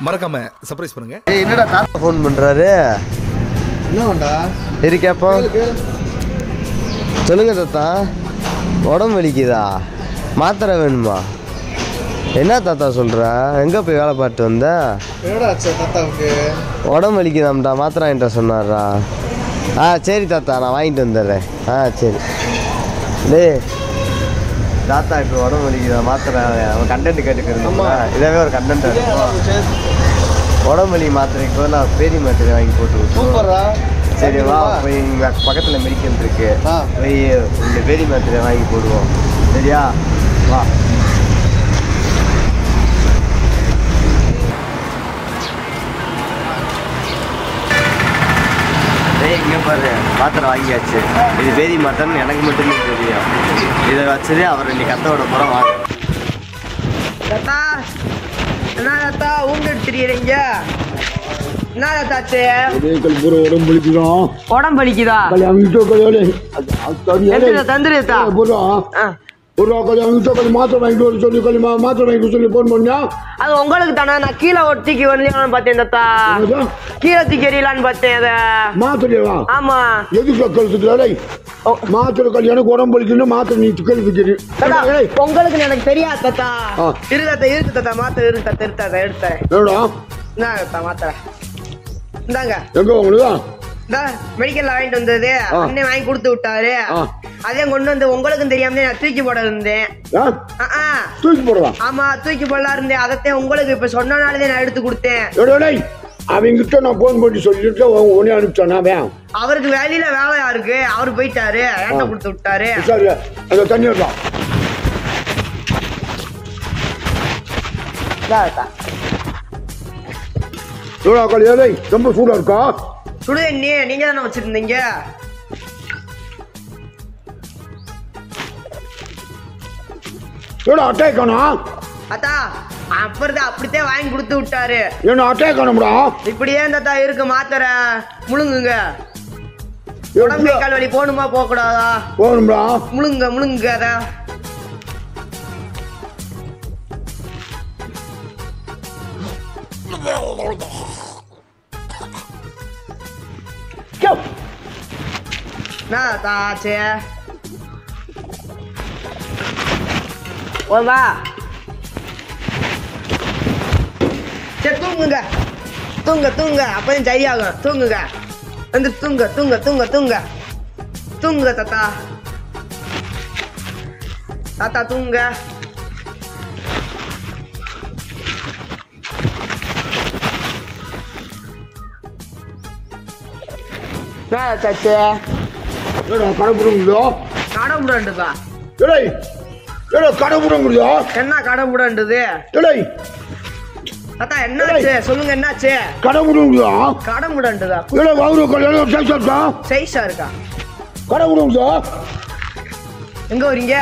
மறக்காம சர்ப்ரைஸ் பண்ணுங்க. என்னடா தாத்தா ஃபோன் பண்றாரு? என்னடா இருக்கேப்பா. சொல்லுங்க தாத்தா. உடம்பு வலிக்குதா? மாத்திரை வேணுமா? என்ன தாத்தா சொல்ற? எங்க போய் வேலை பார்த்து வந்த? என்னடா ஆச்சு தாத்தாவுக்கு? உடம்பு வலிக்குதாம்டா, மாத்திரை வாங்கிட்ட சொன்னாரா? சரி தாத்தா, நான் வாங்கிட்டு வந்துடுறேன். சரி. டேய் தாத்தா இப்போ உடம்பு வலிக்குதா, மாத்திரை அவன் கண்டென்ட் கேட்டுக்கிறேன். இதாவே ஒரு கண்டென்ட் உடம்பு வலி மாத்திரைக்கு போது நான் பேரி மாத்திரை வாங்கி போட்டு சூப்பரா. சரி வா, போய் இங்கே பக்கத்தில் மெடிக்கல் இருக்கு, போய் இந்த பேரி மாத்திரை வாங்கி போடுவோம். சரியா? வா. இங்கே பாரு, மாத்திரை வாங்கியாச்சு. இது பேதி மாத்திரைன்னு எனக்கு மட்டுமே தெரியும். இதை வச்சதே அவர் இன்னைக்கு கத்த விட போகிறோம். வாங்க தாத்தா. என்ன தாத்தா ஊங்கிட்டு திரியுறீங்க? என்ன தாத்தாச்சு? உடம்பு வலிக்குதான். உடம்பு வலிக்குதா? தந்துரு தாத்தா. மாத்திரை வாங்கிட்டு சொல்லி மாத்திரை வாங்கிட்டு சொல்லி போன் பண்ணா அது உங்களுக்கு தானே. நான் கீழே ஒட்டிக்கு வரலான்னு பார்த்தேன் தாத்தா. கீழே தூக்கி எறியலான்னு பார்த்தேன். அதை மாத்திரையா? ஆமா. எதுக்கு கழுத்துக்கல மாத்திரை கல்யாணம் உடம்பு வலிக்கணும் மாத்திரை நீ கழுத்துக்கிறீ. உங்களுக்கு எனக்கு தெரியாது தாத்தா. இரு தாத்தா, இருக்கு தாத்தா, மாத்திரை இருக்கு தாத்தா. எடுத்தாத எடுத்தேன். என்ன தாத்தா மாத்திரை? இந்தாங்க. எங்க உங்களுக்கு மெடிக்கல்ல வாங்கிட்டு வந்தது அண்ணன் வாங்கி கொடுத்து விட்டாரு. அதே கொண்டு வந்து உங்களுக்கும் தெரியாம நான் தூக்கி போட இருந்தேன். தூக்கி போடலாம். ஆமா, தூக்கி போடலாம் இருந்தேன். அதத்தான் உங்களுக்கு இப்ப சொன்னனாலதான் நான் எடுத்து கொடுத்தேன். அவங்கிட்ட நான் போன் பண்ணி சொல்லிட்டு உடனே அனுப்பிச்சானா? அவருக்கு வேலையில வேலையா இருக்கு, அவரு போயிட்டாரு, என்கிட்ட கொடுத்து விட்டாரு. சரி, அந்த தண்ணி தான் ரொம்ப சூடா இருக்கா? சுடு தண்ணி நீங்க தானே வச்சிருந்தீங்க. அட்டை காணும். அத்தா அப்புறம் அப்படித்தான் வாங்கி கொடுத்து விட்டாரு. என்ன அட்டை காணும்டா? இப்படியே தாத்தா இருக்கு மாத்திரை. முழுங்குங்க. உடம்பு கால் வலி போகணுமா போக கூடாதா? போகணும்டா. முழுங்க முழுங்க. அதா தாச்சே வா. சரி தூங்குங்க, தூங்க தூங்க, அப்பதான் சரியாகும். தூங்குங்க, வந்து தூங்க தூங்க தூங்க தூங்க தூங்க தாத்தா. தாத்தா தூங்க. கடவுடா என்ன கடவுடது? தாத்தா என்னாச்சு சொல்லுங்க, என்னாச்சு? கடவுடா சைஸா இருக்கா? எங்க வரீங்க?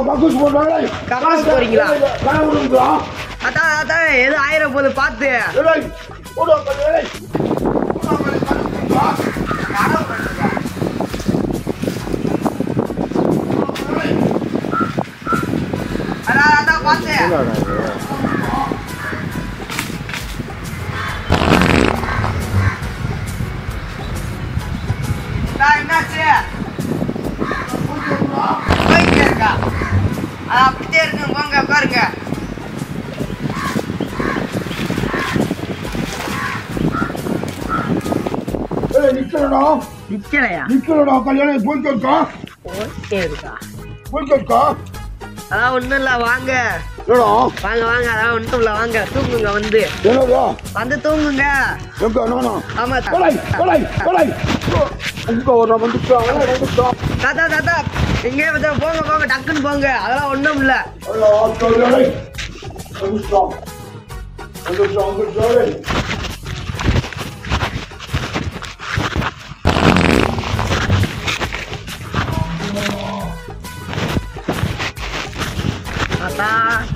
கக்கூஸ் போறீங்களா? தாத்தா தாத்தா எது ஆயிரம் போது பார்த்து. அப்படியே இருக்கு. போங்க பாருங்க. நிக்கலையா? கல்யாணம் போயிட்டு இருக்கா? அதான் ஒண்ணும் இல்ல, வாங்க வாங்க வாங்க. அதான் ஒண்ணும் இல்ல, வாங்க தூங்குங்க. வந்து வந்து தூங்குங்க. ஆமா தாத்தா தாத்தா எங்கே போங்க போங்க, டக்குன்னு போங்க. அதெல்லாம் ஒண்ணும் இல்ல. தாத்தா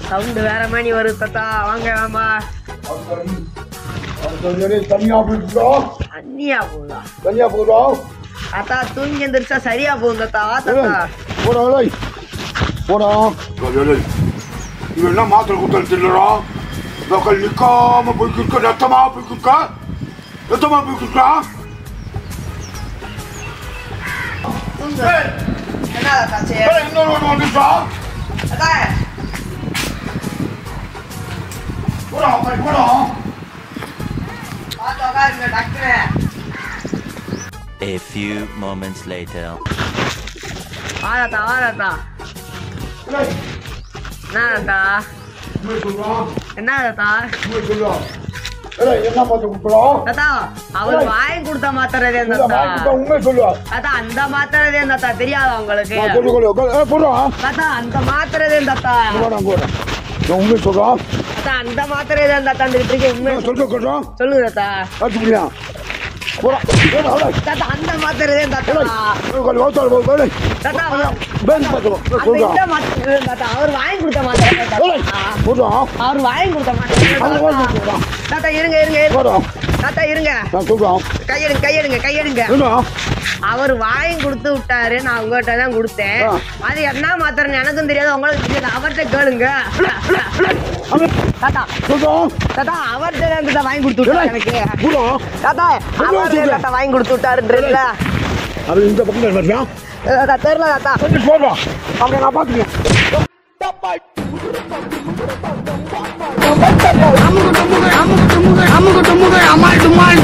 சவுண்ட் வேற மாதிரி வருது தாத்தா. வாங்க வாமா. தண்ணியா போகுதா? தாத்தா தூங்கி எந்திரிச்சா சரியா போகும் தாத்தா. தாத்தா போடா டேய் போடா டேய் இவன் என்ன மாத்திரை குத்தல் தில்லடா மக்கள் நிக்காம போய்க்கிருக்க ரத்தமா போய்க்கிருக்க என்ன தாச்சி இன்னொரு ஒன்று வந்துச்சா அதான் போடா போடா பார்த்து உட்காருங்க doctor. A few moments later. வாராத்தா வாராத்தா என்னடா என்னடா என்ன மாத்திரை குடுக்கலாம் தாத்தா அவர் வாங்கி கொடுத்த மாத்திரதே தாத்தா. உண்மை சொல்லுவா தாத்தா அந்த மாத்திரதே தாத்தா தெரியாதா உங்களுக்கு? போடுறா தாத்தா அந்த மாத்திரதே தாத்தா. போடுறேன் உண்மை சொல்றான் தாத்தா அந்த மாத்திரதே தாத்தா வந்துட்டு இருக்கேன். உண்மை சொல்றேன் சொல்லுங்க தாத்தா. பார்த்துக்கிறியா போடா தாத்தா அந்த மாத்திரதே தாத்தா. தாத்தா இந்த மாத்திரதே தாத்தா. அவர் வாங்கி கொடுத்த மாத்திரதே தாத்தா. அவர் வாங்கி கொடுத்த மாத்திரதே தாத்தா. இருங்க தாத்தா இருங்க. கையெடுங்க. அவர் வாங்கி கொடுத்து விட்டாரு, நான் உங்ககிட்ட தான் கொடுத்தேன். அது என்ன மாத்திரம் எனக்கும் தெரியாது, உங்களுக்கு தெரியாது. அவர்கிட்ட கேளுங்க தாத்தா. தாத்தா அவர்கிட்ட தான் வாங்கி கொடுத்து விட்டாரு எனக்கு. தாத்தா அவர்கிட்ட வாங்கி கொடுத்து விட்டாருன்றீங்களா? இந்த பக்கம் தெரியல தாத்தா. போடுறோம் அவங்க நான் பாத்துக்கிறேன். அம்முக்கு அம்மாள் டுமாள்